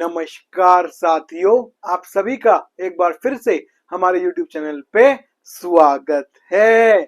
नमस्कार साथियों, आप सभी का एक बार फिर से हमारे YouTube चैनल पे स्वागत है।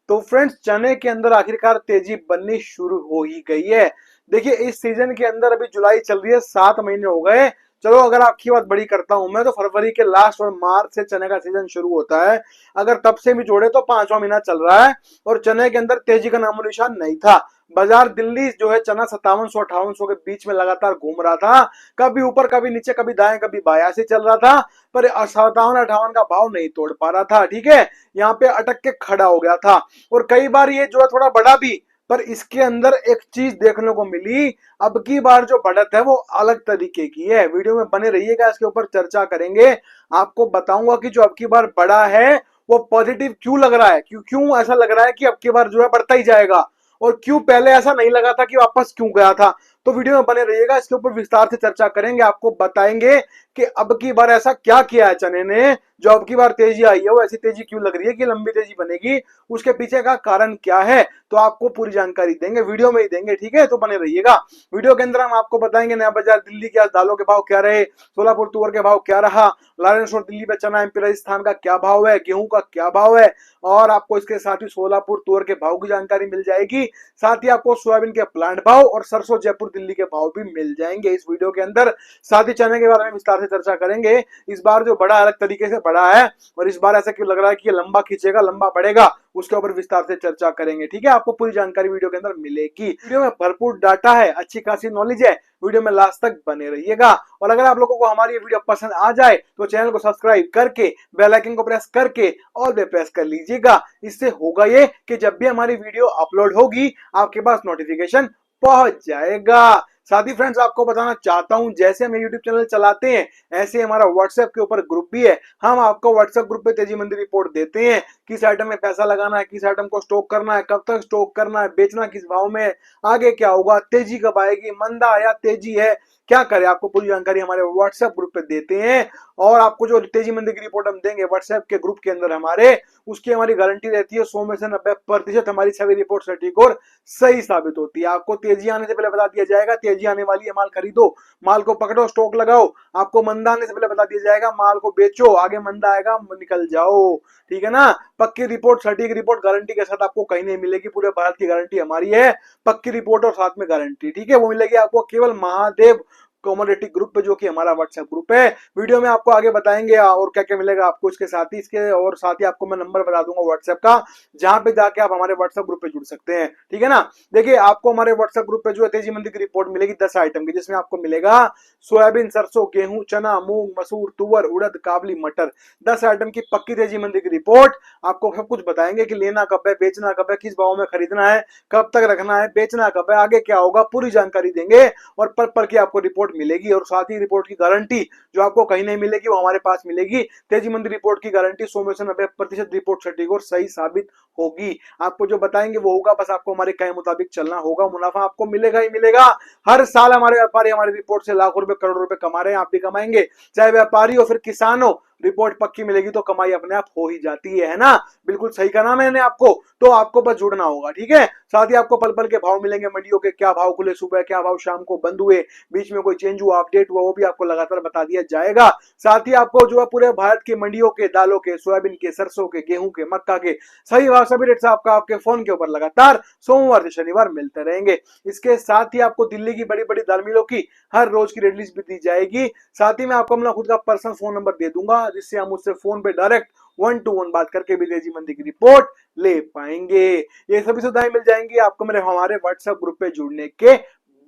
तो फ्रेंड्स, चने के अंदर आखिरकार तेजी बननी शुरू हो ही गई है। देखिए, इस सीजन के अंदर अभी जुलाई चल रही है, 7 महीने हो गए। चलो, अगर आपकी बात बड़ी करता हूं मैं, तो फरवरी के लास्ट और मार्च से चने का सीजन शुरू होता है। अगर तब से भी जोड़े तो 5वां महीना चल रहा है और चने के अंदर तेजी का नामो निशान नहीं था। बाजार दिल्ली जो है, चना 5700-5800 के बीच में लगातार घूम रहा था। कभी ऊपर कभी नीचे, कभी दाएं कभी बाएं, ऐसे चल रहा था। पर 57-58 का भाव नहीं तोड़ पा रहा था। ठीक है, यहाँ पे अटक के खड़ा हो गया था और कई बार ये जो है थोड़ा बड़ा भी। पर इसके अंदर एक चीज देखने को मिली, अब की बार जो बढ़त है वो अलग तरीके की है। वीडियो में बने रहिएगा, इसके ऊपर चर्चा करेंगे। आपको बताऊंगा कि जो अब की बार बढ़ा है वो पॉजिटिव क्यों लग रहा है, क्यों क्यों ऐसा लग रहा है कि अब की बार जो है बढ़ता ही जाएगा, और क्यों पहले ऐसा नहीं लगा था कि वापस क्यों गया था। तो वीडियो में बने रहिएगा, इसके ऊपर विस्तार से चर्चा करेंगे। आपको बताएंगे कि अब की बार ऐसा क्या किया है चने ने, जो अब की बार तेजी आई है वो ऐसी तेजी क्यों लग रही है कि लंबी तेजी बनेगी, उसके पीछे का कारण क्या है। तो आपको पूरी जानकारी देंगे, वीडियो में ही देंगे। ठीक है, तो बने रहिएगा। वीडियो के अंदर हम आपको बताएंगे नया बाजार दिल्ली के आज दालों के भाव क्या रहे, सोलापुर तुअर के भाव क्या रहा, लॉरेंस और दिल्ली पे चना एमपी राजस्थान का क्या भाव है, गेहूं का क्या भाव है, और आपको इसके साथ ही सोलापुर तुअर के भाव की जानकारी मिल जाएगी। साथ ही आपको सोयाबीन के प्लांट भाव और सरसों जयपुर दिल्ली के भाव भी मिल जाएंगे इस वीडियो के अंदर। साथ ही चने के बारे में विस्तार से चर्चा करेंगे। इस बार जो बड़ा अलग तरीके से बढ़ा है और इस बार ऐसा क्यों लग रहा है कि ये लंबा खींचेगा, लंबा बढ़ेगा, उसके ऊपर विस्तार से चर्चा करेंगे। ठीक है, आपको पूरी जानकारी वीडियो के अंदर मिलेगी। वीडियो में भरपूर डाटा है, अच्छी खासी नॉलेज है। वीडियो में लास्ट तक बने रहिएगा। और अगर आप लोगों को हमारी ये वीडियो पसंद आ जाए तो चैनल को सब्सक्राइब करके बेल आइकन को प्रेस करके ऑल पे प्रेस कर लीजिएगा। इससे होगा ये कि जब भी हमारी वीडियो अपलोड होगी आपके पास नोटिफिकेशन पहुंच जाएगा। साथ ही फ्रेंड्स, आपको बताना चाहता हूं, जैसे हम यूट्यूब चैनल चलाते हैं ऐसे हमारा व्हाट्सएप के ऊपर ग्रुप भी है। हम आपको व्हाट्सएप ग्रुप पे तेजी मंदी रिपोर्ट देते हैं, किस आइटम में पैसा लगाना है, किस आइटम को स्टॉक करना है, कब तक स्टॉक करना है, बेचना किस भाव में, आगे क्या होगा, तेजी कब आएगी, मंदा या तेजी है, क्या करें, आपको पूरी जानकारी हमारे व्हाट्सएप ग्रुप पे देते हैं। और आपको जो तेजी मंदी की रिपोर्ट हम देंगे व्हाट्सएप के ग्रुप के अंदर हमारे, उसकी हमारी गारंटी रहती है 100 में से 90% हमारी सभी रिपोर्ट सटीक और सही साबित होती है। आपको तेजी आने से पहले बता दिया जाएगा तेजी आने वाली है, माल खरीदो, माल को पकड़ो, स्टॉक लगाओ। आपको मंदा आने से पहले बता दिया जाएगा माल को बेचो, आगे मंदा आएगा निकल जाओ। ठीक है ना, पक्की रिपोर्ट, सटीक रिपोर्ट गारंटी के साथ आपको कहीं नहीं मिलेगी। पूरे भारत की गारंटी हमारी है, पक्की रिपोर्ट और साथ में गारंटी। ठीक है, वो मिलेगी आपको केवल महादेव कमोडिटी ग्रुप पे, जो कि हमारा व्हाट्सएप ग्रुप है। वीडियो में आपको आगे बताएंगे और क्या क्या मिलेगा आपको इसके साथ ही, इसके और साथ ही आपको मैं नंबर बता दूंगा व्हाट्सएप का, जहां पे जाके आप हमारे व्हाट्सएप ग्रुप पे जुड़ सकते हैं। ठीक है ना, देखिए, आपको हमारे व्हाट्सएप ग्रुप पे जो है तेजी मंदी की रिपोर्ट मिलेगी 10 आइटम की, जिसमें आपको मिलेगा सोयाबीन, सरसों, गेहूं, चना, मूंग, मसूर, तुअर, उड़द, काबली, मटर, 10 आइटम की पक्की तेजी मंदी की रिपोर्ट। आपको सब कुछ बताएंगे कि लेना कब है, बेचना कब है, किस भाव में खरीदना है, कब तक रखना है, बेचना कब है, आगे क्या होगा, पूरी जानकारी देंगे और पर की आपको रिपोर्ट मिलेगी। और साथ ही रिपोर्ट की गारंटी जो आपको कहीं नहीं मिलेगी वो हमारे पास मिलेगी। तेजी मंदी रिपोर्ट की गारंटी 100 में से 90% रिपोर्ट सटीक और सही साबित होगी। आपको जो बताएंगे वो होगा, बस आपको हमारे कहे मुताबिक चलना होगा। मुनाफा आपको मिलेगा ही मिलेगा। हर साल हमारे व्यापारी हमारी रिपोर्ट से लाखों रुपए, करोड़ों रुपए कमा रहे हैं, आप भी कमाएंगे। चाहे व्यापारी हो फिर किसान हो, रिपोर्ट पक्की मिलेगी तो कमाई अपने आप हो ही जाती है ना। बिल्कुल सही कहा ना मैंने आपको, तो आपको बस जुड़ना होगा। ठीक है, साथ ही आपको पल पल के भाव मिलेंगे, मंडियों के क्या भाव खुले सुबह, क्या भाव शाम को बंद हुए, बीच में कोई चेंज हुआ, अपडेट हुआ, वो भी आपको लगातार बता दिया जाएगा। साथ ही आपको जो है पूरे भारत की मंडियों के, दालों के, सोयाबीन के, सरसों के, गेहूं के, मक्का के सही भाव, सभी रेट आपका आपके फोन के ऊपर लगातार सोमवार से शनिवार मिलते रहेंगे। इसके साथ ही आपको दिल्ली की बड़ी बड़ी दाल मिलों की हर रोज की रेट लिस्ट भी दी जाएगी। साथ ही मैं आपको अपना खुद का पर्सनल फोन नंबर दे दूंगा, जिससे हम उससे फोन पे डायरेक्ट 1 to 1 बात करके भी तेजी मंदी की रिपोर्ट ले पाएंगे। ये सभी सुविधाएं मिल जाएंगी आपको मेरे हमारे व्हाट्सएप ग्रुप पे जुड़ने के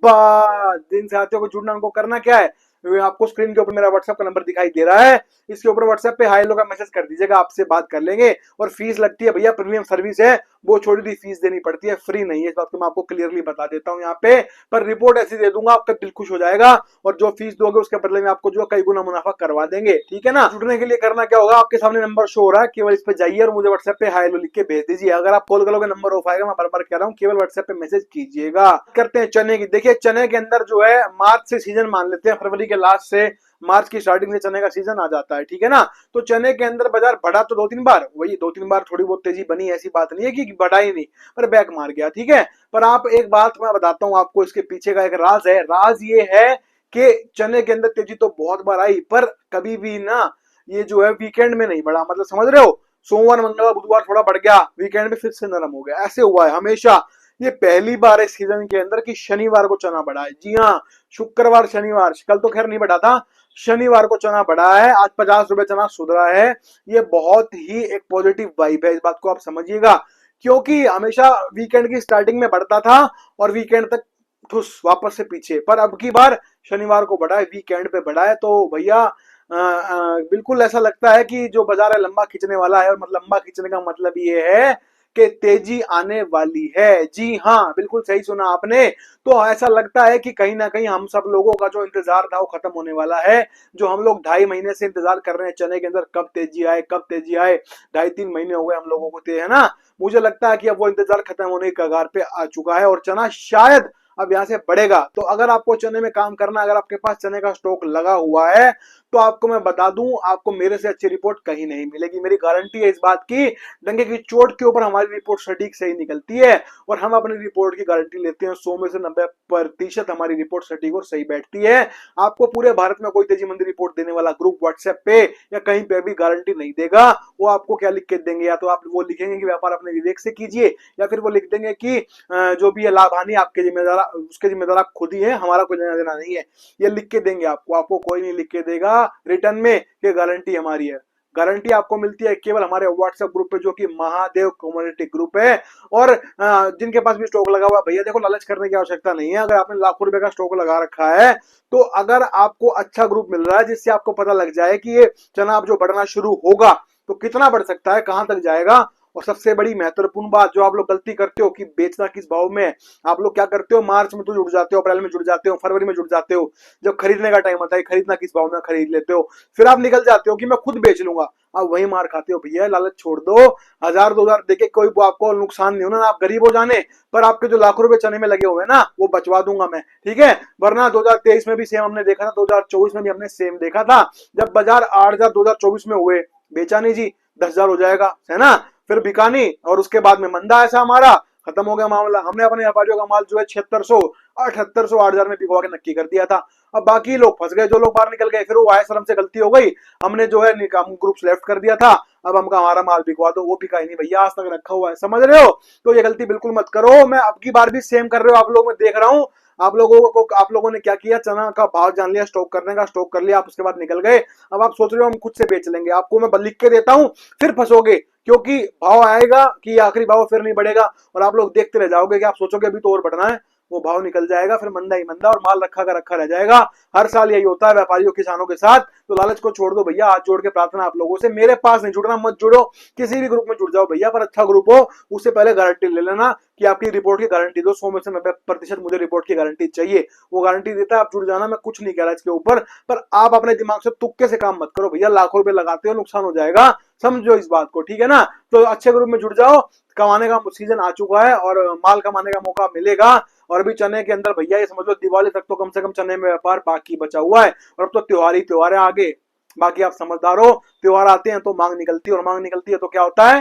बाद। जिन साथियों को जुड़ना, उनको करना क्या है, आपको स्क्रीन के ऊपर मेरा व्हाट्सएप का नंबर दिखाई दे रहा है, इसके ऊपर व्हाट्सएप पे हाई लो का मैसेज कर दीजिएगा, आपसे बात कर लेंगे। और फीस लगती है भैया, प्रीमियम सर्विस है, वो छोटी सी फीस देनी पड़ती है, फ्री नहीं है, इस बात को मैं आपको क्लियरली बता देता हूं यहाँ पे। पर रिपोर्ट ऐसी दे दूंगा, आपका दिल खुश हो जाएगा, और जो फीस दोगे उसके बदले में आपको जो कई गुना मुनाफा करवा देंगे। ठीक है ना, जुड़ने के लिए करना क्या होगा, आपके सामने नंबर शो हो रहा है, केवल इस पे जाइए और मुझे व्हाट्सएप पे हाई लो लिख के भेज दीजिए। अगर आप कॉल करोगे नंबर ऑफ आएगा, मैं बार बार कह रहा हूँ, केवल व्हाट्सएप पे मैसेज कीजिएगा। करते हैं चने की। देखिए, चने के अंदर जो है मार्च से सीजन मान लेते हैं, फरवरी के लास्ट से मार्च की स्टार्टिंग से चने का सीजन आ जाता है। ठीक है ना, तो चने के अंदर बाजार बढ़ा तो 2-3 बार, वही 2-3 बार थोड़ी बहुत तेजी बनी, ऐसी बात नहीं है कि बढ़ा ही नहीं, पर बैक मार गया। ठीक है, पर आप एक बात मैं बताता हूं आपको, इसके पीछे का एक राज है। राज ये है कि चने के अंदर तेजी तो बहुत बार आई, पर कभी भी ना ये जो है वीकेंड में नहीं बढ़ा। मतलब समझ रहे हो, सोमवार मंगलवार बुधवार थोड़ा बढ़ गया, वीकेंड में फिर से नरम हो गया, ऐसे हुआ है हमेशा। ये पहली बार है सीजन के अंदर कि शनिवार को चना बढ़ा है। जी हाँ, शुक्रवार शनिवार, कल तो खैर नहीं बढ़ा था, शनिवार को चना बढ़ा है। आज 50 रुपए चना सुधरा है। ये बहुत ही एक पॉजिटिव वाइब है, इस बात को आप समझिएगा, क्योंकि हमेशा वीकेंड की स्टार्टिंग में बढ़ता था और वीकेंड तक ठुस वापस से पीछे, पर अब की बार शनिवार को बढ़ा है, वीकेंड पे बढ़ा है। तो भैया बिल्कुल ऐसा लगता है कि जो बाजार है लंबा खींचने वाला है, और मतलब लंबा खींचने का मतलब ये है कि तेजी आने वाली है। जी हाँ, बिल्कुल सही सुना आपने। तो ऐसा लगता है कि कहीं ना कहीं हम सब लोगों का जो इंतजार था वो खत्म होने वाला है। जो हम लोग 2.5 महीने से इंतजार कर रहे हैं चने के अंदर, कब तेजी आए कब तेजी आए, 2.5-3 महीने हो गए हम लोगों को, है ना। मुझे लगता है कि अब वो इंतजार खत्म होने की कगार पे आ चुका है और चना शायद अब यहाँ से बढ़ेगा। तो अगर आपको चने में काम करना है, अगर आपके पास चने का स्टॉक लगा हुआ है, तो आपको मैं बता दूं, आपको मेरे से अच्छी रिपोर्ट कहीं नहीं मिलेगी। मेरी गारंटी है इस बात की, डंके की चोट के ऊपर हमारी रिपोर्ट सटीक सही निकलती है और हम अपनी रिपोर्ट की गारंटी लेते हैं। 100 में से 90% हमारी रिपोर्ट सटीक और सही बैठती है। आपको पूरे भारत में कोई तेजी मंदी रिपोर्ट देने वाला ग्रुप व्हाट्सएप पे या कहीं पे भी गारंटी नहीं देगा। वो आपको क्या लिख के देंगे, या तो आप वो लिखेंगे कि व्यापार अपने विवेक से कीजिए, या फिर वो लिख देंगे कि जो भी है लाभ हानि आपके जिम्मेदार, उसके जिम्मेदार आप खुद ही हैं, हमारा कोई लेना देना नहीं है। ये लिख के देंगे आपको, आपको कोई नहीं लिख के देगा रिटर्न में कि गारंटी हमारी है। गारंटी आपको मिलती है केवल हमारे व्हाट्सएप ग्रुप पे, जो कि महादेव कम्युनिटी ग्रुप है। और जिनके पास भी स्टॉक लगा हुआ, भैया देखो लालच करने की आवश्यकता नहीं है। अगर आपने लाखों रुपए का स्टॉक लगा रखा है, तो अगर आपको अच्छा ग्रुप मिल रहा है जिससे आपको पता लग जाए कि ये चना अब जो बढ़ना शुरू होगा तो कितना बढ़ सकता है, कहां तक जाएगा। और सबसे बड़ी महत्वपूर्ण बात जो आप लोग गलती करते हो कि बेचना किस भाव में है। आप लोग क्या करते हो, मार्च में तो जुड़ जाते हो, अप्रैल में जुड़ जाते हो, फरवरी में जुड़ जाते हो, जब खरीदने का टाइम आता है खरीदना किस भाव में खरीद लेते हो, फिर आप निकल जाते हो कि मैं खुद बेच लूंगा। आप वही मार खाते हो। भैया लालच छोड़ दो, 1000-2000 देके कोई आपको नुकसान नहीं होना, आप गरीब हो जाने, पर आपके जो लाखों रुपए चने में लगे हुए हैं ना, वो बचवा दूंगा मैं, ठीक है। वरना 2023 में भी सेम हमने देखा था, 2024 में भी हमने सेम देखा था। जब बाजार 8,000 2024 में हुए, बेचा नहीं जी, 10,000 हो जाएगा, है ना। फिर बिका नहीं, और उसके बाद में मंदा ऐसा हमारा खत्म हो गया मामला। हमने अपने व्यापारियों का माल जो है 7600 7800 8,000 में बिकवा के नक्की कर दिया था। अब बाकी लोग फंस गए, जो लोग बाहर निकल गए, फिर वो आए शर्म से गलती हो गई, हमने जो है ग्रुप्स लेफ्ट कर दिया था। अब हमका हमारा माल बिकवा दो, वो बिका ही नहीं भैया, आज तक रखा हुआ है, समझ रहे हो। तो ये गलती बिल्कुल मत करो। मैं अब की बार भी सेम कर रहे हो आप लोग, मैं देख रहा हूँ आप लोगों ने क्या किया, चना का भाव जान लिया, स्टॉक करने का स्टॉक कर लिया, आप उसके बाद निकल गए। अब आप सोच रहे हो हम खुद से बेच लेंगे, आपको मैं लिख के देता हूँ, फिर फंसोगे, क्योंकि भाव आएगा कि आखिरी भाव फिर नहीं बढ़ेगा, और आप लोग देखते रह जाओगे कि आप सोचोगे अभी तो और बढ़ना है, वो भाव निकल जाएगा, फिर मंदा ही मंदा, और माल रखा का रखा रह जाएगा। हर साल यही होता है व्यापारियों किसानों के साथ। तो लालच को छोड़ दो भैया, हाथ जोड़ के प्रार्थना आप लोगों से, मेरे पास नहीं जुड़ना, मत जुड़ो, किसी भी ग्रुप में जुड़ जाओ भैया, पर अच्छा ग्रुप हो, उससे पहले गारंटी ले लेना कि आपकी रिपोर्ट की गारंटी दो। 100 में से 90% मुझे रिपोर्ट की गारंटी चाहिए, वो गारंटी देता है, आप जुड़ जाना। मैं कुछ नहीं कह रहा इसके ऊपर, पर आप अपने दिमाग से तुक्के से काम मत करो भैया, लाखों रुपए लगाते हो, नुकसान हो जाएगा, समझो इस बात को, ठीक है ना। तो अच्छे ग्रुप में जुड़ जाओ, कमाने का सीजन आ चुका है और माल कमाने का मौका मिलेगा। और अभी चने के अंदर भैया ये समझ लो दिवाली तक तो कम से कम चने में व्यापार बाकी बचा हुआ है, और अब तो त्योहार ही त्योहार है आगे। बाकी आप समझदार हो, त्योहार आते हैं तो मांग निकलती है, और मांग निकलती है तो क्या होता है,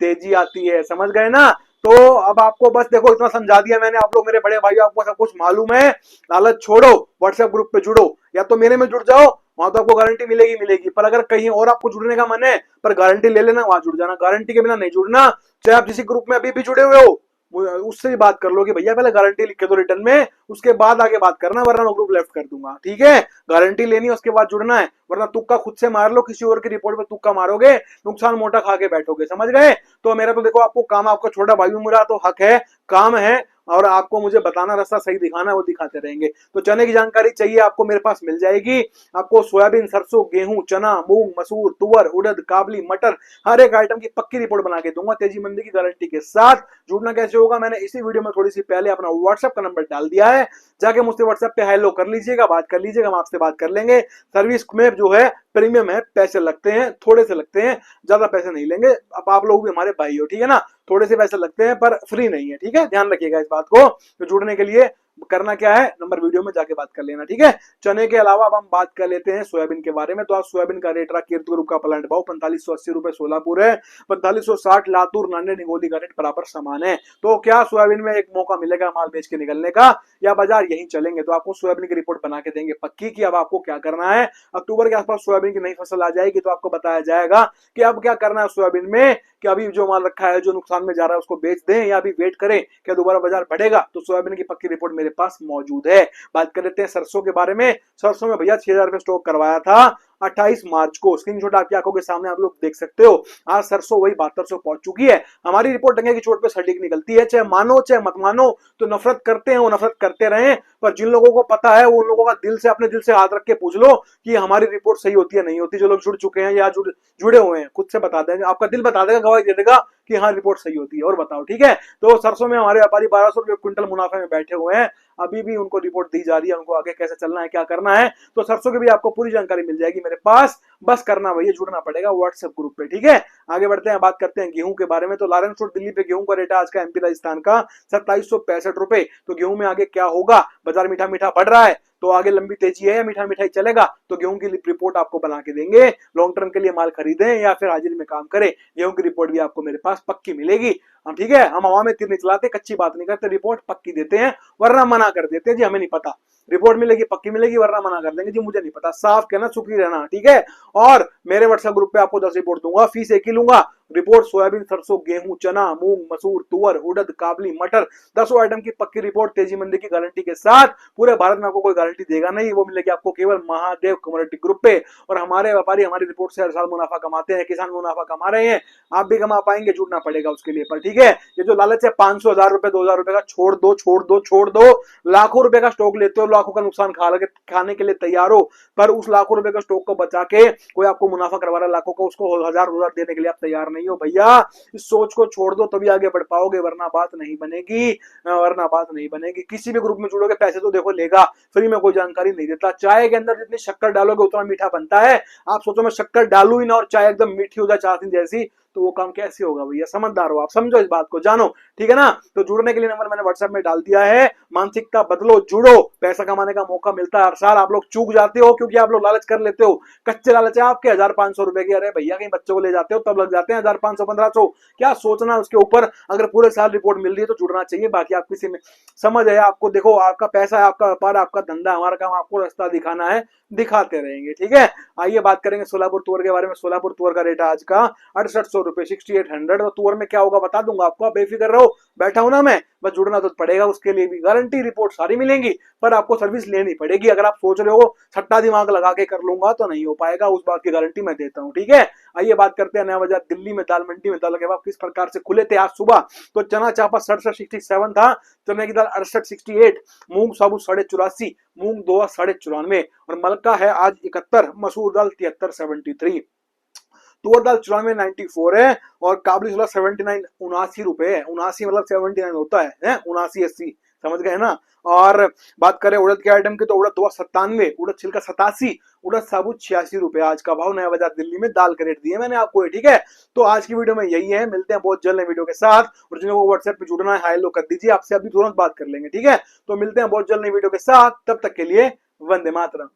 तेजी आती है, समझ गए ना। तो अब आपको बस देखो इतना समझा दिया मैंने, आप लोग मेरे बड़े भाई, आपको सब कुछ मालूम है। लालच छोड़ो, व्हाट्सएप ग्रुप पे जुड़ो, या तो मेरे में जुड़ जाओ, वहां तो आपको गारंटी मिलेगी मिलेगी, पर अगर कहीं और आपको जुड़ने का मन है, पर गारंटी ले लेना, वहां जुड़ जाना, गारंटी के बिना नहीं जुड़ना। चाहे आप जिस ग्रुप में अभी भी जुड़े हुए हो, उससे भी बात कर लो कि भैया पहले गारंटी लिख के दो रिटर्न में, उसके बाद आगे बात करना, वरना मैं ग्रुप लेफ्ट कर दूंगा, ठीक है। गारंटी लेनी है, उसके बाद जुड़ना है, वरना तुक्का खुद से मार लो, किसी और की रिपोर्ट पे तुक्का मारोगे, नुकसान मोटा खा के बैठोगे, समझ गए। तो मेरा तो देखो आपको काम, आपका छोटा भाई हूं, मेरा तो हक है, काम है, और आपको मुझे बताना, रास्ता सही दिखाना है, वो दिखाते रहेंगे। तो चने की जानकारी चाहिए आपको, मेरे पास मिल जाएगी। आपको सोयाबीन, सरसों, गेहूं, चना, मूंग, मसूर, तुवर, उड़द, काबली, मटर, हर एक आइटम की पक्की रिपोर्ट बना के दूंगा तेजी मंदी की गारंटी के साथ। जुड़ना कैसे होगा, मैंने इसी वीडियो में थोड़ी सी पहले अपना व्हाट्सएप का नंबर डाल दिया है, जाके मुझसे व्हाट्सएप पे हेलो कर लीजिएगा, बात कर लीजिएगा, हम आपसे बात कर लेंगे। सर्विस में जो है प्रीमियम है, पैसे लगते हैं, थोड़े से लगते हैं, ज्यादा पैसे नहीं लेंगे। अब आप लोग भी हमारे भाई हो, ठीक है ना, थोड़े से पैसे लगते हैं पर फ्री नहीं है, ठीक है, ध्यान रखिएगा इस बात को। तो जुड़ने के लिए करना क्या है, नंबर वीडियो में जाके बात कर लेना, ठीक है। चने के अलावा अब हम बात कर लेते हैं सोयाबीन के बारे में। तो आज सोयाबीन का रेट रहा कीरत ग्रुप का प्लांट भाव 4580 रुपए सोलापुर है, 4560 लातूर नांदेड़ निगोली का रेट बराबर समान है। तो क्या सोयाबीन में एक मौका मिलेगा माल बेच के निकलने का, या बाजार यही चलेंगे? तो आपको सोयाबीन की रिपोर्ट बना के देंगे पक्की की। अब आपको क्या करना है, अक्टूबर के आसपास सोयाबीन की नई फसल आ जाएगी तो आपको बताया जाएगा कि अब क्या करना है सोयाबीन में, कि अभी जो माल रखा है जो नुकसान में जा रहा है उसको बेच दें या अभी वेट करें, क्या दोबारा बाजार बढ़ेगा? तो सोयाबीन की पक्की रिपोर्ट मेरे पास मौजूद है। बात कर लेते हैं सरसों के बारे में। सरसों में भैया 6000 रुपए स्टॉक करवाया था 28 मार्च को, स्क्रीनशॉट आपकी आंखों के सामने आप लोग देख सकते हो। आज सरसों वही 7200 पहुंच चुकी है। हमारी रिपोर्ट टंगे की चोट पे सटीक निकलती है, चाहे मानो चाहे मत मानो। तो नफरत करते हैं वो नफरत करते रहे, पर जिन लोगों को पता है उन लोगों का दिल से, अपने दिल से हाथ रख के पूछ लो कि हमारी रिपोर्ट सही होती है नहीं होती। जो लोग जुड़ चुके हैं या जुड़े हुए हैं खुद से बता देंगे, आपका दिल बता देगा, गवाही दे देगा कि हाँ रिपोर्ट सही होती है। और बताओ, ठीक है। तो सरसों में हमारे व्यापारी 1200 रुपए क्विंटल मुनाफे में बैठे हुए हैं। अभी भी उनको रिपोर्ट दी जा रही है, उनको आगे कैसे चलना है, क्या करना है। तो सरसों की भी आपको पूरी जानकारी मिल जाएगी मेरे पास। बस करना भैया, जुड़ना पड़ेगा व्हाट्सएप ग्रुप पे, ठीक है। आगे बढ़ते हैं, बात करते हैं गेहूं के बारे में। तो लारेंस रोड दिल्ली पे गेहूं का रेट है आज का एमपी राजस्थान का 2765 रुपए। तो गेहूं में आगे क्या होगा, बाजार मीठा मीठा बढ़ रहा है तो आगे लंबी तेजी है या मीठा मीठा ही चलेगा? तो गेहूं की रिपोर्ट आपको बना के देंगे। लॉन्ग टर्म के लिए माल खरीदें या फिर हाजिरी में काम करें, गेहूं की रिपोर्ट भी आपको मेरे पास पक्की मिलेगी। हम ठीक है, हम हवा में तीर नहीं चलाते, कच्ची बात नहीं करते, रिपोर्ट पक्की देते हैं, वरना मना कर देते हैं जी हमें नहीं पता। रिपोर्ट मिलेगी पक्की मिलेगी, वरना मना कर देंगे जी मुझे नहीं पता। साफ कहना, चुप ही रहना, ठीक है। और मेरे व्हाट्सएप ग्रुप पे आपको 10 रिपोर्ट दूंगा, फीस एक ही लूंगा। रिपोर्ट सोयाबीन, सरसों, गेहूं, चना, मूंग, मसूर, तुअर, उड़द, काबली, मटर, 10 आइटम की पक्की रिपोर्ट तेजी मंदी की गारंटी के साथ। पूरे भारत में आपको कोई गारंटी देगा नहीं, वो मिलेगी आपको केवल महादेव कम्युनिटी ग्रुप पे। और हमारे व्यापारी हमारी रिपोर्ट से हर साल मुनाफा कमाते हैं, किसान मुनाफा कमा रहे हैं, आप भी कमा पाएंगे, जुड़ना पड़ेगा उसके लिए। पर ठीक है, ये जो लालच है 500, 1000 रुपए, 2000 रुपए का, छोड़ दो छोड़ दो छोड़ दो। लाखों रुपए का स्टॉक लेते हो, लाखों का नुकसान खाने के लिए तैयार हो, पर उस लाखों रुपए का स्टॉक को बचा के कोई आपको मुनाफा करवा रहा है लाखों का, उसको 1000 2000 देने के लिए आप तैयार नहीं हो भैया। इस सोच को छोड़ दो, तभी आगे बढ़ पाओगे, वरना बात नहीं बनेगी, वरना बात नहीं बनेगी। किसी भी ग्रुप में जुड़ोगे पैसे तो देखो लेगा, फ्री में कोई जानकारी नहीं देता। चाय के अंदर जितनी शक्कर डालोगे उतना मीठा बनता है। आप सोचो मैं शक्कर डालू ही ना और चाय एकदम मीठी हो जाए चाशनी जैसी, तो वो काम कैसे होगा भैया? समझदार हो आप, समझो इस बात को, जानो, ठीक है ना। तो जुड़ने के लिए नंबर मैंने व्हाट्सएप में डाल दिया है। मानसिकता बदलो, जुड़ो, पैसा कमाने का मौका मिलता है हर साल। आप लोग चूक जाते हो क्योंकि आप लोग लालच कर लेते हो, कच्चे लालच है आपके 1500 रुपए की। अरे भैया कहीं बच्चों को ले जाते हो तब लग जाते हैं 1500 1500, क्या सोचना उसके ऊपर। अगर पूरे साल रिपोर्ट मिल रही है तो जुड़ना चाहिए, बाकी आप किसी में समझ है आपको। देखो आपका पैसा है, आपका व्यापार, आपका धंधा, हमारा काम आपको रास्ता दिखाना है, दिखाते रहेंगे, ठीक है। आइए बात करेंगे सोलापुर तुअर के बारे में। सोलापुर तुअर का रेट है आज का 6800 रुपए, 6800। तो तुअर में क्या होगा बता दूंगा आपको, आप बेफिक्र रहो, बैठा हूं ना मैं, बस जुड़ना तो पड़ेगा। उसके लिए भी गारंटी रिपोर्ट सारी मिलेंगी, पर आपको सर्विस लेनी पड़ेगी। अगर आप सोच रहे हो सट्टा दिमाग लगा के कर लूंगा तो नहीं हो पाएगा, उस बात की गारंटी मैं देता हूं, ठीक है। आइए बात करते हैं नया बाजार दिल्ली में दाल मंडी में दाल के भाव किस प्रकार से खुले थे आज सुबह। तो चना चापा 67 था, चने की दाल 68, मूंग साबुत 84, मूंग दोआ 94, और मलका है आज 71, मसूर दाल 73, तुअर दाल 94 है, और काबली चूल्हा 79 79 रुपए है। 79 मतलब 79 होता है 79 80, समझ गए ना। और बात करें उड़द के आइटम की, तो उड़द दोआ 97, उड़द छिलका 87, उड़द साबुत 86 रुपए आज का भाव। नया बाजार दिल्ली में दाल का रेट दिए मैंने आपको, ठीक है। तो आज की वीडियो में यही है, मिलते हैं बहुत जल्द वीडियो के साथ। और जिनको व्हाट्सएप पे जुड़ना है हाई लो कर दीजिए, आपसे अभी तुरंत बात कर लेंगे, ठीक है। तो मिलते हैं बहुत जल्द नई वीडियो के साथ, तब तक के लिए वंदे मातरम।